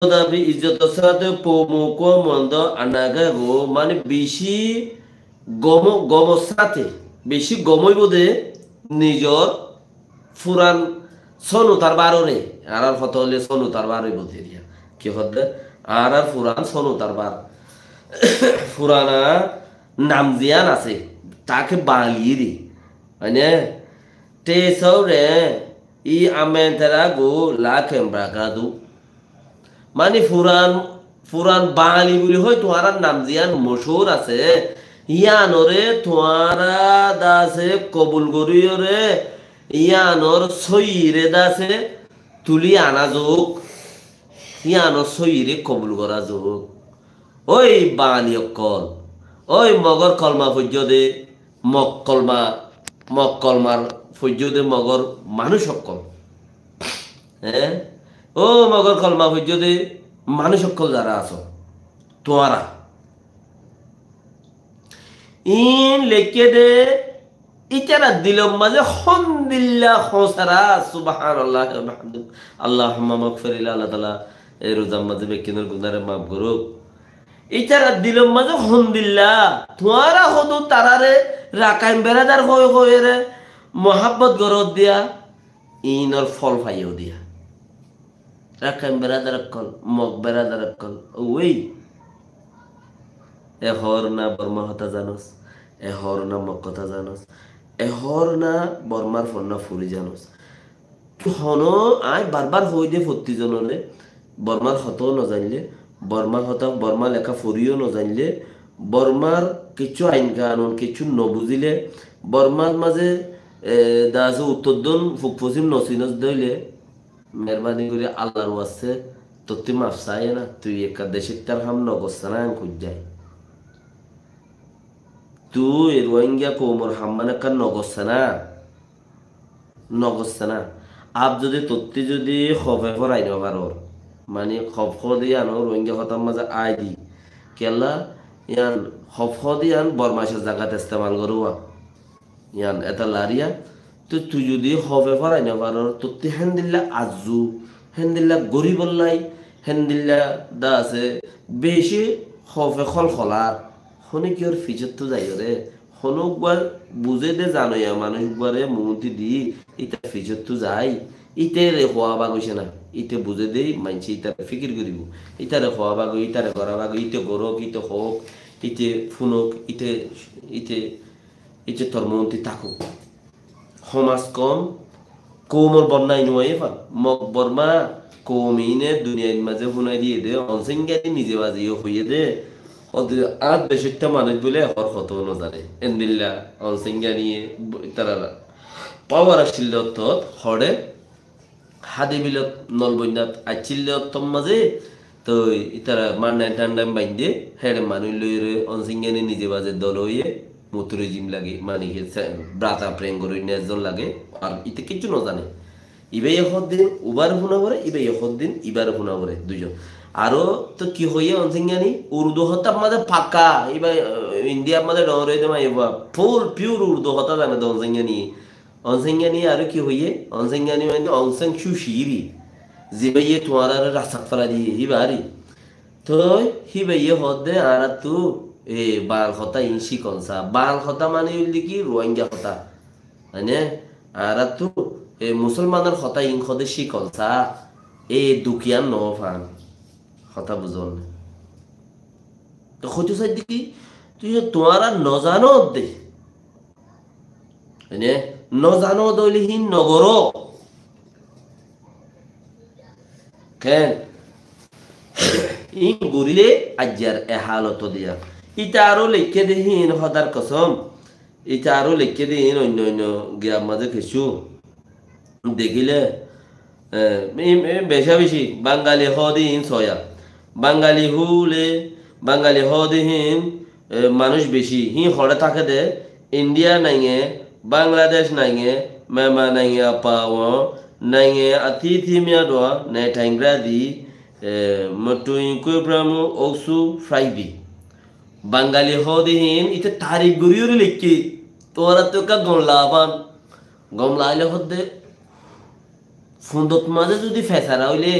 দাবি ইজ্জতের সাথে পমুক মন্দ আনাগা গো মানে বেশি গমর সাথে বেশি গমইব দে নিজর ফুরান সনু তার বাররে আর ফটো হলে সনু তার বারই বলতে দিয়া কি হদ্দে আর ফুরান সনু তার বার ফুরানা নাম জিয়ান আছে তাকে বাঙিয়ে দি মানে তে সৌরে ই আমেন তারা গো লাখেম ব্রাকাদু মানে ফুরান ফুরান বাঙালি বলি হয় তোমার নাম জিয়ান মশুর আছে ইয়ানরে তোমারা দাসে কবুল করিয়রে ইয়ানর সইরে দাসে তুলি আনা যোগ ইয়ানর সইরে কবুল করা যোগ ওই বাঙালি অকল ওই মগর কলমা ফৈর্য দে মগ কলমার ফৈর্য দে মগর মানুষ অকল হ্যাঁ ও মগর কলমা ফৈর্য দে মানুষ অকল যারা আছো তোয়ারা ইন লেখে দে ইতারা দিলম মাঝে হমদিল্লাহ খোসারা সুবহানাল্লাহ আল্লাহুম্মা মাগফিরিল্লাহ আল্লাহ তাআলা এই রোজার মাঝে বেকিনের গুনারে মাফ করুক ইতারা দিলম মাঝে হমদিল্লাহ তোয়ারা হদু তারারে রাকাইম বেরাদার হয়ে হয়ে রে মোহাব্বত গরত দিয়া ইনর ফল পাইও দিয়া রাকাইম বেরাদার কল মগ বেরাদার কল ওই এহর না বর্মা হতা জানোস এহর না মগ কথা জানোস এহর না বর্মার ফন্না ফুরি জানোস হনো আই বারবার হই দে ফত্তি জনলে বর্মার হতো ন জানলে বর্মা হতা বর্মা লেখা ফুরিও ন জানলে বর্মার কিছু আইন কানুন কিছু ন বুঝিলে বর্মার মাঝে দাসে উত্তরদন ফুক ফসিম নসিনস দইলে মেহরবানি করে আল্লাহর ওয়াস্তে তোতে মাফ চাই না তুই একা দেশের তার হাম নগস্তানা আং খুঁজ যায় তুই রোহিঙ্গা কোমর হাম্মানে কার নগস্তানা আপ যদি তত্তি যদি খফে ফরাই ন পারর মানে খফ দিয়ে আনো রোহিঙ্গা হতার মাঝে আই দি কেলা ইয়ান খফ দিয়ে আন বরমাসের জায়গাতে ইস্তেমাল করুয়া ইয়ান এটা লারিয়া তো তুই যদি খফে ফরাই ন পারর তত্তি হেন্দিল্লা আজু হেন্দিল্লা গরিবল্লাই হেন্দিল্লা দা আছে বেশি খফে খলার হনে কি ওর ফিচর তো যাই রে হনুকবার বুঝে দে জানো মানুষবারে মুমতি দি ইটা ফিচর তো যাই ইতে রে হওয়া বাগ হইছে না ইতে বুঝে দেই মানছি ইটা ফিকির করিব ইটারে হওয়া বাগ ইটারে করা বাগ ইতে গরক ইতে হোক ইতে ফুনক ইতে ইতে ইতে তোর মন্ত্রী থাকুক সমাজ কম কৌমর বন্যাই নয় এবার মগ বর্মা কৌমিনে দুনিয়ার মাঝে শুনাই দিয়ে দে অনসেঙ্গাদি নিজে বাজিও হইয়ে দে আর দেশটা মানুষ বলে হর হতো না জানে এন্দিল্লা অনসেঙ্গা নিয়ে তারা পাওয়ার আসছিল হরে হাদি বিলত নলবন্যাত আইছিল মাঝে তো তারা মান্নায় টান্ডাম বাইন্দে হেড়ে মানুষ লইরে অনসেঙ্গা নিয়ে নিজে বাজে দল হইয়ে মতুরে জিম লাগে মানে ব্রাতা প্রেম করে নেজন লাগে আর ইতে কিছু না জানে ইবে এখন দিন উবার শুনা পরে ইবে এখন দিন ইবার শুনা পরে দুজন আরো তো কি হইয়ে অনসেঙ্গানি উর্দু হতা মাঝে ফাঁকা এবার ইন্ডিয়ার মাঝে ডরে দেমা এবার ফুল পিওর উর্দু হতা জানে তো অনসেঙ্গানি আর কি হইয়ে অনসেঙ্গানি মানে অনসেং সুশিরি জিবাইয়ে তোমার আর রাস্তা ফেলা দিয়ে হিবারি তো হিবাইয়ে হদে আর তো এ বাল হতা ইনসি কনসা বাল হতা মানে হইলি কি রোহিঙ্গা হতা মানে আর তো এ মুসলমানের হতা ইন হদে সি কনসা এ দুকিয়ান ন ফান কথা বুঝন তো হইতে চাই দেখি তুই তোমার নজানো দে মানে নজানো দইলে হি নগর কেন ইন গরিলে আজ্জার এ হালত দিয়া ইটা আরো লেখে দেহীন হদার কসম ইটা আরো লেখে দেহীন অন্য অন্য গ্রাম মাঝে কিছু দেখিলে বেশা বেশি বাঙালি হদিন ছয়া বাঙালি হুলে বাঙালি হদিহীন মানুষ বেশি হি হরে থাকে দে ইন্ডিয়া নাইয়ে বাংলাদেশ নাইয়ে মেমা নাইয়ে পাওয়া নাইয়ে আতিথি মিয়া দোয়া নে ঠাইংরা দি মটুই কুইব্রামু ওসু ফ্রাইবি বাঙালি হদিহীন ইতে তারিখ গড়িয়ে লিখি তোরা তো কা গমলা আইলে হদে ফুন্দত মাঝে যদি ফেসারা হইলে